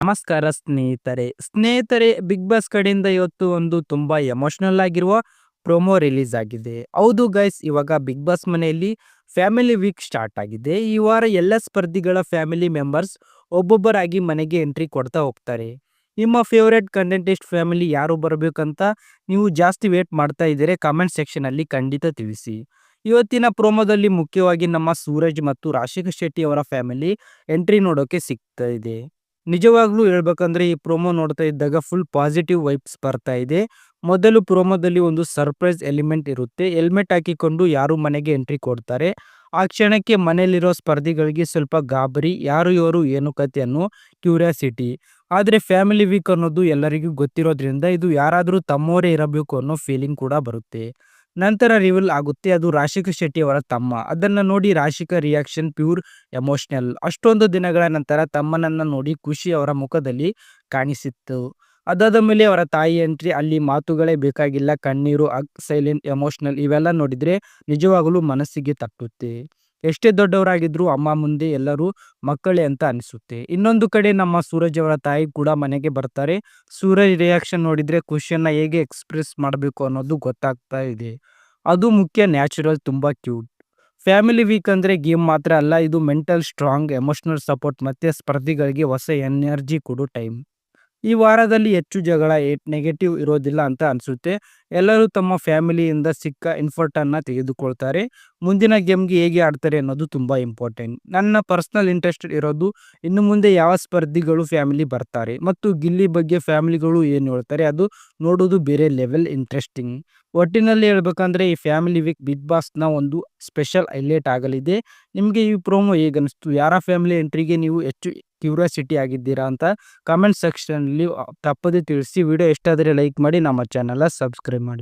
ನಮಸ್ಕಾರ ಸ್ನೇಹಿತರೆ big boss ಕಡೆಯಿಂದ ಇವತ್ತು ಒಂದು ತುಂಬಾ ಎಮೋಷನಲ್ ಆಗಿರುವ ಪ್ರೊಮೋ ರಿಲೀಸ್ ಆಗಿದೆ. ಹೌದು ಗೈಸ್, ಇವಾಗ ಬಿಗ್ ಬಾಸ್ ಮನೆಯಲ್ಲಿ ಫ್ಯಾಮಿಲಿ ವೀಕ್ ಸ್ಟಾರ್ಟ್ ಆಗಿದೆ. ಈ ವಾರ ಎಲ್ಲ ಸ್ಪರ್ಧಿಗಳ ಫ್ಯಾಮಿಲಿ ಮೆಂಬರ್ಸ್ ಒಬ್ಬೊಬ್ಬರಾಗಿ ಮನೆಗೆ ಎಂಟ್ರಿ ಕೊಡ್ತಾ ಹೋಗ್ತಾರೆ. ನಿಮ್ಮ ಫೇವರೇಟ್ ಕಂಟೆಂಟೆಸ್ಟ್ ಫ್ಯಾಮಿಲಿ ಯಾರು ಬರಬೇಕಂತ ನೀವು ಜಾಸ್ತಿ ವೇಟ್ ಮಾಡ್ತಾ ಇದ್ದೀರಾ? ಕಾಮೆಂಟ್ ಸೆಕ್ಷನ್ ಅಲ್ಲಿ ಖಂಡಿತ ತಿಳಿಸಿ. ಇವತ್ತಿನ ಪ್ರೋಮೋದಲ್ಲಿ ಮುಖ್ಯವಾಗಿ ನಮ್ಮ ಸೂರಜ್ ಮತ್ತು ರಾಶಿಕಾ ಶೆಟ್ಟಿ ಅವರ ಫ್ಯಾಮಿಲಿ ಎಂಟ್ರಿ ನೋಡೋಕೆ ಸಿಗ್ತಾ ಇದೆ. ನಿಜವಾಗ್ಲೂ ಹೇಳ್ಬೇಕಂದ್ರೆ ಈ ಪ್ರೋಮೋ ನೋಡ್ತಾ ಇದ್ದಾಗ ಫುಲ್ ಪಾಸಿಟಿವ್ ವೈಬ್ಸ್ ಬರ್ತಾ ಇದೆ. ಮೊದಲು ಪ್ರೋಮೋದಲ್ಲಿ ಒಂದು ಸರ್ಪ್ರೈಸ್ ಎಲಿಮೆಂಟ್ ಇರುತ್ತೆ. ಹೆಲ್ಮೆಟ್ ಹಾಕಿಕೊಂಡು ಯಾರು ಮನೆಗೆ ಎಂಟ್ರಿ ಕೊಡ್ತಾರೆ. ಆ ಕ್ಷಣಕ್ಕೆ ಮನೆಯಲ್ಲಿರೋ ಸ್ಪರ್ಧಿಗಳಿಗೆ ಸ್ವಲ್ಪ ಗಾಬರಿ, ಯಾರು ಇವರು ಏನು ಕತೆ ಅನ್ನೋ ಕ್ಯೂರಿಯಾಸಿಟಿ. ಆದರೆ ಫ್ಯಾಮಿಲಿ ವೀಕ್ ಅನ್ನೋದು ಎಲ್ಲರಿಗೂ ಗೊತ್ತಿರೋದ್ರಿಂದ ಇದು ಯಾರಾದರೂ ತಮ್ಮವರೇ ಇರಬೇಕು ಅನ್ನೋ ಫೀಲಿಂಗ್ ಕೂಡ ಬರುತ್ತೆ. ನಂತರ ರಿವೀಲ್ ಆಗುತ್ತೆ, ಅದು ರಾಶಿಕಾ ಶೆಟ್ಟಿ ಅವರ ತಮ್ಮ. ಅದನ್ನ ನೋಡಿ ರಾಶಿಕಾ ರಿಯಾಕ್ಷನ್ ಪ್ಯೂರ್ ಎಮೋಷನಲ್. ಅಷ್ಟೊಂದು ದಿನಗಳ ನಂತರ ತಮ್ಮನನ್ನ ನೋಡಿ ಖುಷಿ ಅವರ ಮುಖದಲ್ಲಿ ಕಾಣಿಸಿತ್ತು. ಅದಾದ ಮೇಲೆ ಅವರ ತಾಯಿ ಎಂಟ್ರಿ, ಅಲ್ಲಿ ಮಾತುಗಳೇ ಬೇಕಾಗಿಲ್ಲ. ಕಣ್ಣೀರು, ಸೈಲೆಂಟ್, ಎಮೋಷನಲ್ ಇವೆಲ್ಲ ನೋಡಿದ್ರೆ ನಿಜವಾಗಲೂ ಮನಸ್ಸಿಗೆ ತಟ್ಟುತ್ತೆ. ಎಷ್ಟೇ ದೊಡ್ಡವರಾಗಿದ್ರು ಅಮ್ಮ ಮುಂದೆ ಎಲ್ಲರೂ ಮಕ್ಕಳೇ ಅಂತ ಅನಿಸುತ್ತೆ. ಇನ್ನೊಂದು ಕಡೆ ನಮ್ಮ ಸೂರಜ್ ಅವರ ತಾಯಿ ಕೂಡ ಮನೆಗೆ ಬರ್ತಾರೆ. ಸೂರಜ್ ರಿಯಾಕ್ಷನ್ ನೋಡಿದ್ರೆ ಖುಷಿಯನ್ನ ಹೇಗೆ ಎಕ್ಸ್ಪ್ರೆಸ್ ಮಾಡಬೇಕು ಅನ್ನೋದು ಗೊತ್ತಾಗ್ತಾ ಇದೆ. ಅದು ಮುಖ್ಯ, ನ್ಯಾಚುರಲ್, ತುಂಬಾ ಕ್ಯೂಟ್. ಫ್ಯಾಮಿಲಿ ವೀಕ್ ಅಂದ್ರೆ ಗೇಮ್ ಮಾತ್ರ ಅಲ್ಲ, ಇದು ಮೆಂಟಲ್ ಸ್ಟ್ರಾಂಗ್, ಎಮೋಷನಲ್ ಸಪೋರ್ಟ್ ಮತ್ತೆ ಸ್ಪರ್ಧಿಗಳಿಗೆ ಹೊಸ ಎನರ್ಜಿ ಕೊಡೋ ಟೈಮ್. ಈ ವಾರದಲ್ಲಿ ಹೆಚ್ಚು ಜಗಳ, ನೆಗೆಟಿವ್ ಇರೋದಿಲ್ಲ ಅಂತ ಅನ್ಸುತ್ತೆ. ಎಲ್ಲರೂ ತಮ್ಮ ಫ್ಯಾಮಿಲಿಯಿಂದ ಸಿಕ್ಕ ಇನ್ಫರ್ಟ್ ಅನ್ನ ತೆಗೆದುಕೊಳ್ತಾರೆ. ಮುಂದಿನ ಗೇಮ್ಗೆ ಹೇಗೆ ಆಡ್ತಾರೆ ಅನ್ನೋದು ತುಂಬಾ ಇಂಪಾರ್ಟೆಂಟ್. ನನ್ನ ಪರ್ಸನಲ್ ಇಂಟ್ರೆಸ್ಟ್ ಇರೋದು ಇನ್ನು ಮುಂದೆ ಯಾವ ಸ್ಪರ್ಧಿಗಳು ಫ್ಯಾಮಿಲಿ ಬರ್ತಾರೆ ಮತ್ತು ಗಿಲ್ಲಿ ಬಗ್ಗೆ ಫ್ಯಾಮಿಲಿಗಳು ಏನು ಹೇಳ್ತಾರೆ ಅದು ನೋಡೋದು ಬೇರೆ ಲೆವೆಲ್ ಇಂಟ್ರೆಸ್ಟಿಂಗ್. ಒಟ್ಟಿನಲ್ಲಿ ಹೇಳ್ಬೇಕಂದ್ರೆ ಈ ಫ್ಯಾಮಿಲಿ ವೀಕ್ ಬಿಗ್ ಬಾಸ್ನ ಒಂದು ಸ್ಪೆಷಲ್ ಹೈಲೈಟ್ ಆಗಲಿದೆ. ನಿಮಗೆ ಈ ಪ್ರೋಮೋ ಹೇಗನಿಸ್ತು? ಯಾರ ಫ್ಯಾಮಿಲಿ ಎಂಟ್ರಿಗೆ ನೀವು ಹೆಚ್ಚು ಕ್ಯೂರಿಯಾಸಿಟಿ ಆಗಿದ್ದೀರಾ ಅಂತ ಕಾಮೆಂಟ್ ಸೆಕ್ಷನಲ್ಲಿ ತಪ್ಪದೆ ತಿಳಿಸಿ. ವಿಡಿಯೋ ಎಷ್ಟಾದರೆ ಲೈಕ್ ಮಾಡಿ, ನಮ್ಮ ಚಾನಲ್ ಸಬ್ಸ್ಕ್ರೈಬ್ ಮಾಡಿ.